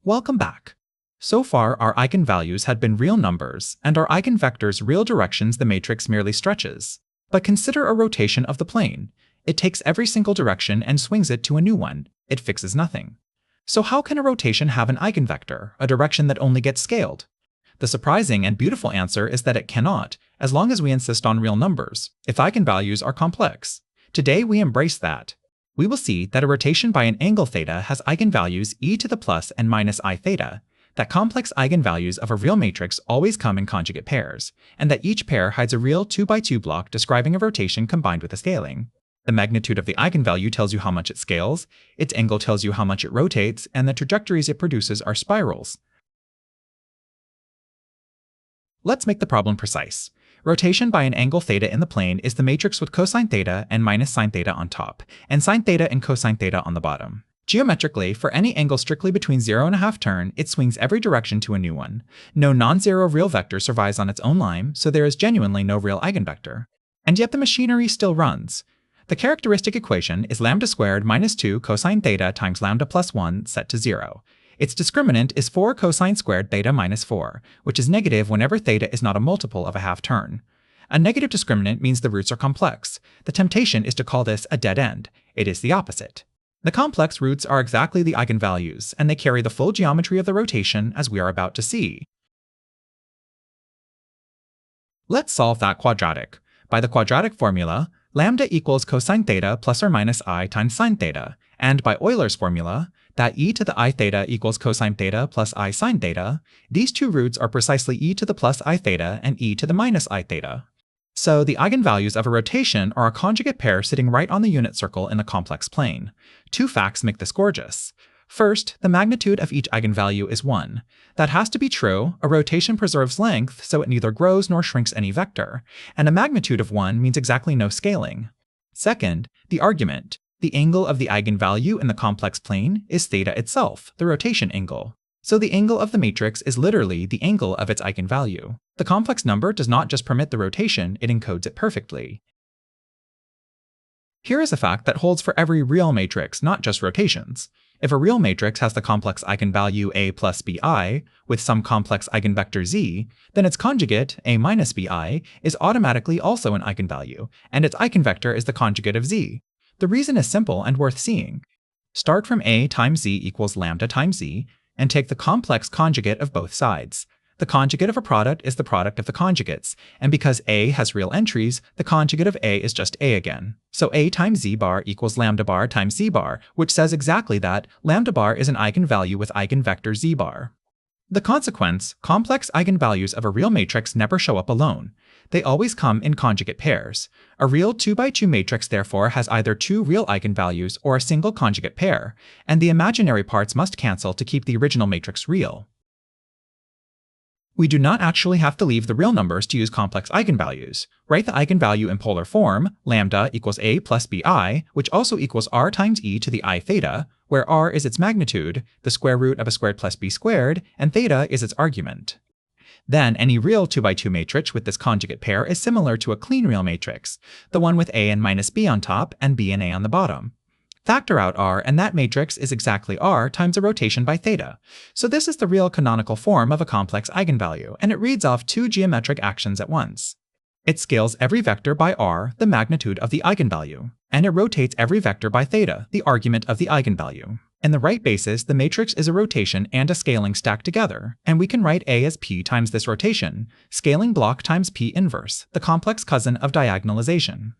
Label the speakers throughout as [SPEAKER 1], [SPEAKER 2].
[SPEAKER 1] Welcome back. So far, our eigenvalues had been real numbers, and our eigenvectors real directions the matrix merely stretches. But consider a rotation of the plane. It takes every single direction and swings it to a new one. It fixes nothing. So how can a rotation have an eigenvector, a direction that only gets scaled? The surprising and beautiful answer is that it cannot, as long as we insist on real numbers, if eigenvalues are complex. Today we embrace that. We will see that a rotation by an angle theta has eigenvalues e to the plus and minus I theta, that complex eigenvalues of a real matrix always come in conjugate pairs, and that each pair hides a real 2x2 block describing a rotation combined with a scaling. The magnitude of the eigenvalue tells you how much it scales, its angle tells you how much it rotates, and the trajectories it produces are spirals. Let's make the problem precise. Rotation by an angle theta in the plane is the matrix with cosine theta and minus sine theta on top, and sine theta and cosine theta on the bottom. Geometrically, for any angle strictly between 0 and a half turn, it swings every direction to a new one. No non-zero real vector survives on its own line, so there is genuinely no real eigenvector. And yet the machinery still runs. The characteristic equation is lambda squared minus 2 cosine theta times lambda plus 1 set to 0. Its discriminant is 4 cosine squared theta minus 4, which is negative whenever theta is not a multiple of a half turn. A negative discriminant means the roots are complex. The temptation is to call this a dead end. It is the opposite. The complex roots are exactly the eigenvalues, and they carry the full geometry of the rotation as we are about to see. Let's solve that quadratic. By the quadratic formula, lambda equals cosine theta plus or minus I times sine theta, and by Euler's formula, that e to the I theta equals cosine theta plus I sine theta, these two roots are precisely e to the plus I theta and e to the minus I theta. So the eigenvalues of a rotation are a conjugate pair sitting right on the unit circle in the complex plane. Two facts make this gorgeous. First, the magnitude of each eigenvalue is 1. That has to be true. A rotation preserves length, so it neither grows nor shrinks any vector, and a magnitude of 1 means exactly no scaling. Second, the argument, the angle of the eigenvalue in the complex plane, is theta itself, the rotation angle. So the angle of the matrix is literally the angle of its eigenvalue. The complex number does not just permit the rotation, it encodes it perfectly. Here is a fact that holds for every real matrix, not just rotations. If a real matrix has the complex eigenvalue A plus bi, with some complex eigenvector z, then its conjugate, A minus bi, is automatically also an eigenvalue, and its eigenvector is the conjugate of z. The reason is simple and worth seeing. Start from A times z equals lambda times z, and take the complex conjugate of both sides. The conjugate of a product is the product of the conjugates, and because A has real entries, the conjugate of A is just A again. So A times z bar equals lambda bar times z bar, which says exactly that lambda bar is an eigenvalue with eigenvector z bar. The consequence, complex eigenvalues of a real matrix never show up alone. They always come in conjugate pairs. A real 2x2 matrix therefore has either two real eigenvalues or a single conjugate pair, and the imaginary parts must cancel to keep the original matrix real. We do not actually have to leave the real numbers to use complex eigenvalues. Write the eigenvalue in polar form, lambda equals A plus bi, which also equals r times e to the I theta, where r is its magnitude, the square root of a squared plus b squared, and theta is its argument. Then any real 2x2 matrix with this conjugate pair is similar to a clean real matrix, the one with A and minus b on top and b and a on the bottom. Factor out r, and that matrix is exactly r times a rotation by theta. So this is the real canonical form of a complex eigenvalue, and it reads off two geometric actions at once. It scales every vector by r, the magnitude of the eigenvalue, and it rotates every vector by theta, the argument of the eigenvalue. In the right basis, the matrix is a rotation and a scaling stacked together, and we can write A as p times this rotation, scaling block times p inverse, the complex cousin of diagonalization.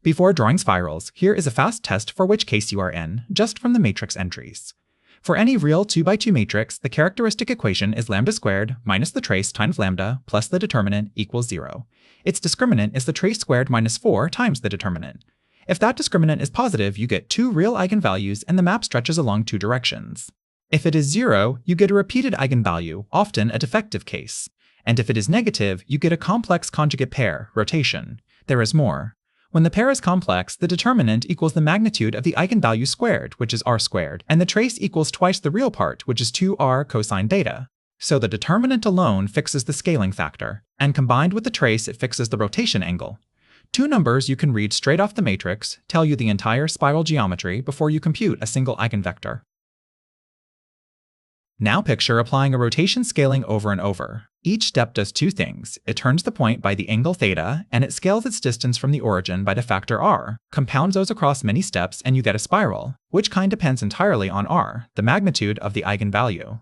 [SPEAKER 1] Before drawing spirals, here is a fast test for which case you are in, just from the matrix entries. For any real 2x2 matrix, the characteristic equation is lambda squared minus the trace times lambda plus the determinant equals 0. Its discriminant is the trace squared minus 4 times the determinant. If that discriminant is positive, you get two real eigenvalues and the map stretches along two directions. If it is 0, you get a repeated eigenvalue, often a defective case. And if it is negative, you get a complex conjugate pair, rotation. There is more. When the pair is complex, the determinant equals the magnitude of the eigenvalue squared, which is r squared, and the trace equals twice the real part, which is 2r cosine theta. So the determinant alone fixes the scaling factor, and combined with the trace it fixes the rotation angle. Two numbers you can read straight off the matrix tell you the entire spiral geometry before you compute a single eigenvector. Now picture applying a rotation scaling over and over. Each step does two things. It turns the point by the angle theta, and it scales its distance from the origin by the factor r. Compound those across many steps and you get a spiral. Which kind depends entirely on r, the magnitude of the eigenvalue.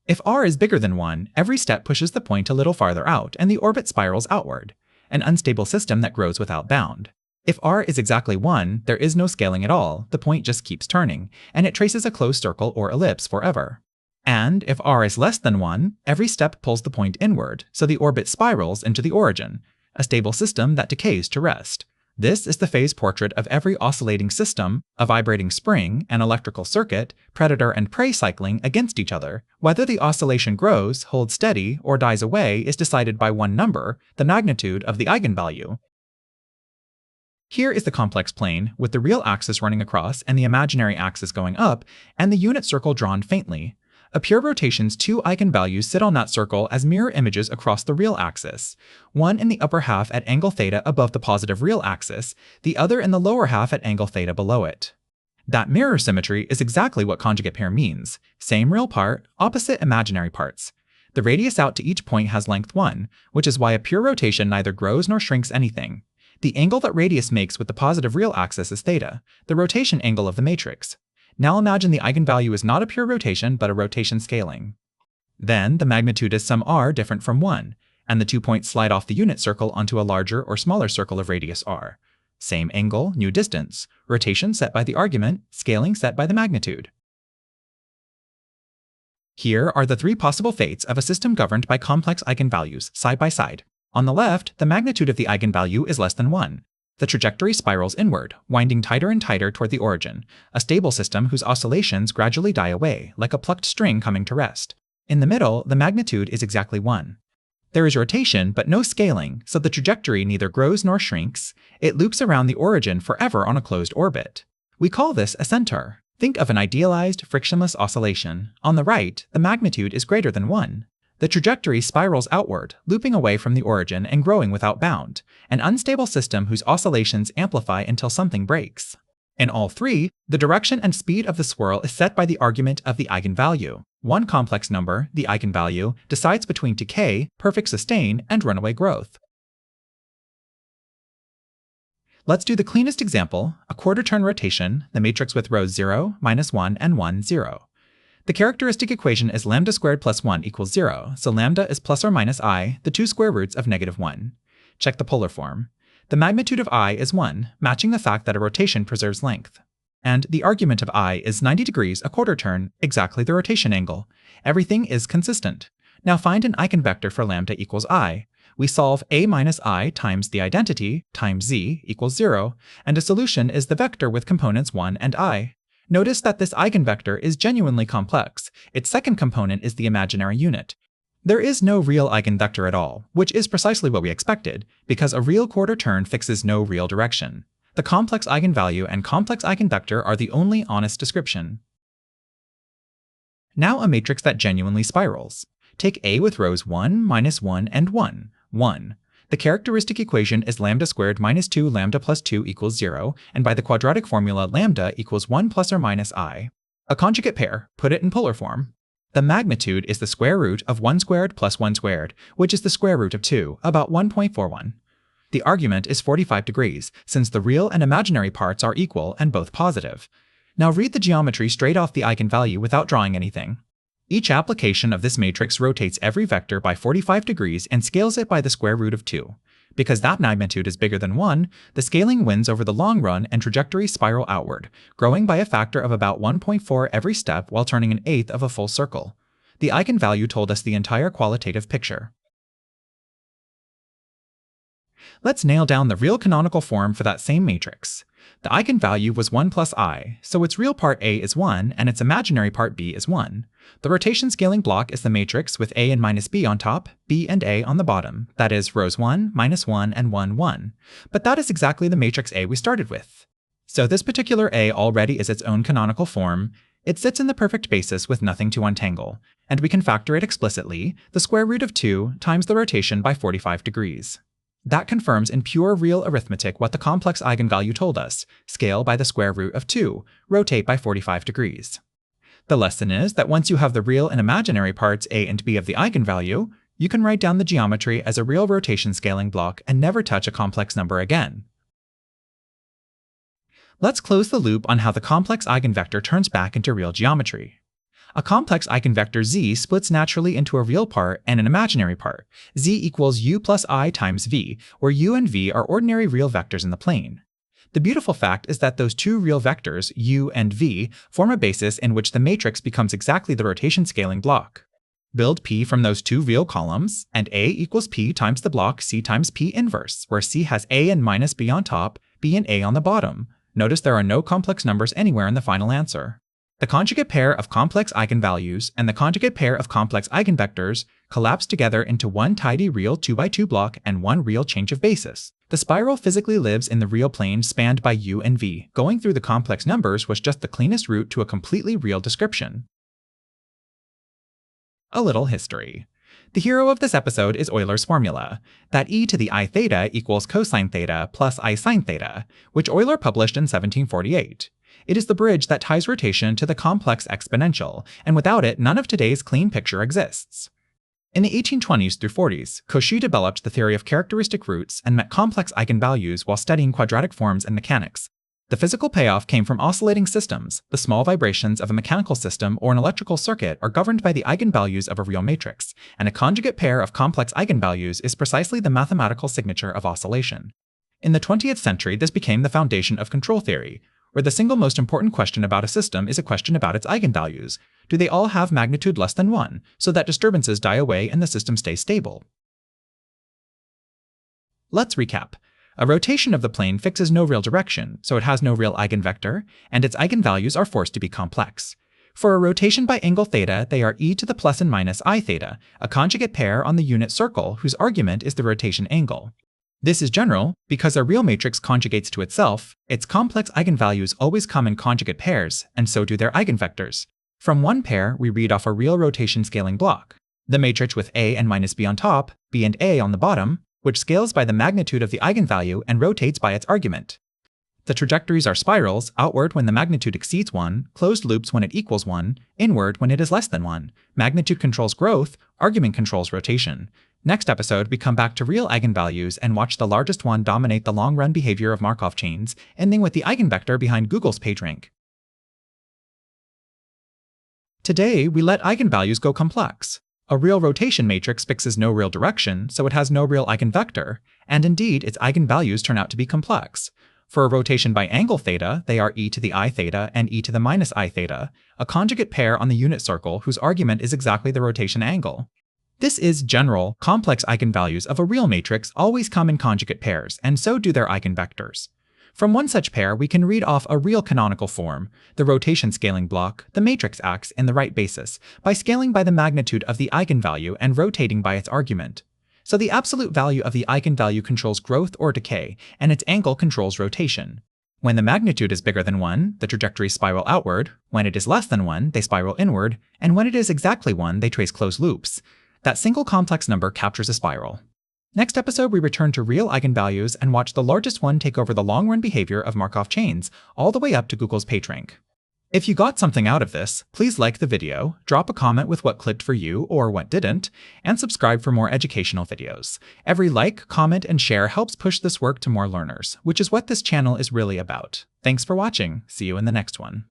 [SPEAKER 1] If r is bigger than 1, every step pushes the point a little farther out and the orbit spirals outward, an unstable system that grows without bound. If r is exactly 1, there is no scaling at all, the point just keeps turning, and it traces a closed circle or ellipse forever. And if r is less than 1, every step pulls the point inward, so the orbit spirals into the origin, a stable system that decays to rest. This is the phase portrait of every oscillating system, a vibrating spring, an electrical circuit, predator and prey cycling against each other. Whether the oscillation grows, holds steady, or dies away is decided by one number, the magnitude of the eigenvalue. Here is the complex plane, with the real axis running across and the imaginary axis going up, and the unit circle drawn faintly. A pure rotation's two eigenvalues sit on that circle as mirror images across the real axis, one in the upper half at angle theta above the positive real axis, the other in the lower half at angle theta below it. That mirror symmetry is exactly what conjugate pair means. Same real part, opposite imaginary parts. The radius out to each point has length 1, which is why a pure rotation neither grows nor shrinks anything. The angle that radius makes with the positive real axis is theta, the rotation angle of the matrix. Now imagine the eigenvalue is not a pure rotation, but a rotation scaling. Then the magnitude is some r different from 1, and the 2 points slide off the unit circle onto a larger or smaller circle of radius r. Same angle, new distance, rotation set by the argument, scaling set by the magnitude. Here are the three possible fates of a system governed by complex eigenvalues, side by side. On the left, the magnitude of the eigenvalue is less than 1. The trajectory spirals inward, winding tighter and tighter toward the origin, a stable system whose oscillations gradually die away, like a plucked string coming to rest. In the middle, the magnitude is exactly 1. There is rotation, but no scaling, so the trajectory neither grows nor shrinks. It loops around the origin forever on a closed orbit. We call this a centaur. Think of an idealized, frictionless oscillation. On the right, the magnitude is greater than 1. The trajectory spirals outward, looping away from the origin and growing without bound, an unstable system whose oscillations amplify until something breaks. In all three, the direction and speed of the swirl is set by the argument of the eigenvalue. One complex number, the eigenvalue, decides between decay, perfect sustain, and runaway growth. Let's do the cleanest example, a quarter-turn rotation, the matrix with rows 0, -1, and 1, 0. The characteristic equation is lambda squared plus 1 equals 0, so lambda is plus or minus I, the two square roots of -1. Check the polar form. The magnitude of I is 1, matching the fact that a rotation preserves length. And the argument of I is 90 degrees a quarter turn, exactly the rotation angle. Everything is consistent. Now find an eigenvector for lambda equals I. We solve a minus I times the identity times z equals 0, and a solution is the vector with components 1 and I. Notice that this eigenvector is genuinely complex. Its second component is the imaginary unit. There is no real eigenvector at all, which is precisely what we expected, because a real quarter turn fixes no real direction. The complex eigenvalue and complex eigenvector are the only honest description. Now a matrix that genuinely spirals. Take A with rows 1, -1, and 1, 1. The characteristic equation is lambda squared minus 2 lambda plus 2 equals 0, and by the quadratic formula lambda equals 1 plus or minus I. A conjugate pair, put it in polar form. The magnitude is the square root of 1 squared plus 1 squared, which is the square root of 2, about 1.41. The argument is 45 degrees, since the real and imaginary parts are equal and both positive. Now read the geometry straight off the eigenvalue without drawing anything. Each application of this matrix rotates every vector by 45 degrees and scales it by the square root of 2. Because that magnitude is bigger than 1, the scaling wins over the long run and trajectories spiral outward, growing by a factor of about 1.4 every step while turning an eighth of a full circle. The eigenvalue told us the entire qualitative picture. Let's nail down the real canonical form for that same matrix. The eigenvalue was 1 plus I, so its real part A is 1 and its imaginary part B is 1. The rotation scaling block is the matrix with A and minus B on top, B and A on the bottom, that is rows 1, -1, and 1, 1. But that is exactly the matrix A we started with. So this particular A already is its own canonical form. It sits in the perfect basis with nothing to untangle, and we can factor it explicitly, the square root of 2 times the rotation by 45 degrees. That confirms in pure real arithmetic what the complex eigenvalue told us: scale by the square root of 2, rotate by 45 degrees. The lesson is that once you have the real and imaginary parts a and b of the eigenvalue, you can write down the geometry as a real rotation scaling block and never touch a complex number again. Let's close the loop on how the complex eigenvector turns back into real geometry. A complex eigenvector z splits naturally into a real part and an imaginary part. Z equals u plus I times v, where u and v are ordinary real vectors in the plane. The beautiful fact is that those two real vectors, u and v, form a basis in which the matrix becomes exactly the rotation scaling block. Build P from those two real columns, and A equals P times the block C times P inverse, where C has A and minus B on top, B and A on the bottom. Notice there are no complex numbers anywhere in the final answer. The conjugate pair of complex eigenvalues and the conjugate pair of complex eigenvectors collapse together into one tidy real 2x2 block and one real change of basis. The spiral physically lives in the real plane spanned by u and v. Going through the complex numbers was just the cleanest route to a completely real description. A little history. The hero of this episode is Euler's formula, that e to the I theta equals cosine theta plus I sine theta, which Euler published in 1748. It is the bridge that ties rotation to the complex exponential, and without it, none of today's clean picture exists. In the 1820s through 40s, Cauchy developed the theory of characteristic roots and met complex eigenvalues while studying quadratic forms and mechanics. The physical payoff came from oscillating systems. The small vibrations of a mechanical system or an electrical circuit are governed by the eigenvalues of a real matrix, and a conjugate pair of complex eigenvalues is precisely the mathematical signature of oscillation. In the 20th century, this became the foundation of control theory, where the single most important question about a system is a question about its eigenvalues. Do they all have magnitude less than 1, so that disturbances die away and the system stays stable? Let's recap. A rotation of the plane fixes no real direction, so it has no real eigenvector, and its eigenvalues are forced to be complex. For a rotation by angle theta, they are e to the plus and minus I theta, a conjugate pair on the unit circle whose argument is the rotation angle. This is general because a real matrix conjugates to itself. Its complex eigenvalues always come in conjugate pairs, and so do their eigenvectors. From one pair, we read off a real rotation scaling block, the matrix with A and minus B on top, B and A on the bottom, which scales by the magnitude of the eigenvalue and rotates by its argument. The trajectories are spirals, outward when the magnitude exceeds 1, closed loops when it equals 1, inward when it is less than 1. Magnitude controls growth, argument controls rotation. Next episode, we come back to real eigenvalues and watch the largest one dominate the long-run behavior of Markov chains, ending with the eigenvector behind Google's PageRank. Today, we let eigenvalues go complex. A real rotation matrix fixes no real direction, so it has no real eigenvector, and indeed, its eigenvalues turn out to be complex. For a rotation by angle theta, they are e to the I theta and e to the minus I theta, a conjugate pair on the unit circle whose argument is exactly the rotation angle. This is general, complex eigenvalues of a real matrix always come in conjugate pairs, and so do their eigenvectors. From one such pair, we can read off a real canonical form, the rotation scaling block. The matrix acts in the right basis, by scaling by the magnitude of the eigenvalue and rotating by its argument. So the absolute value of the eigenvalue controls growth or decay, and its angle controls rotation. When the magnitude is bigger than 1, the trajectories spiral outward. When it is less than 1, they spiral inward, and when it is exactly 1, they trace closed loops. That single complex number captures a spiral. Next episode, we return to real eigenvalues and watch the largest one take over the long-run behavior of Markov chains, all the way up to Google's PageRank. If you got something out of this, please like the video, drop a comment with what clicked for you or what didn't, and subscribe for more educational videos. Every like, comment, and share helps push this work to more learners, which is what this channel is really about. Thanks for watching. See you in the next one.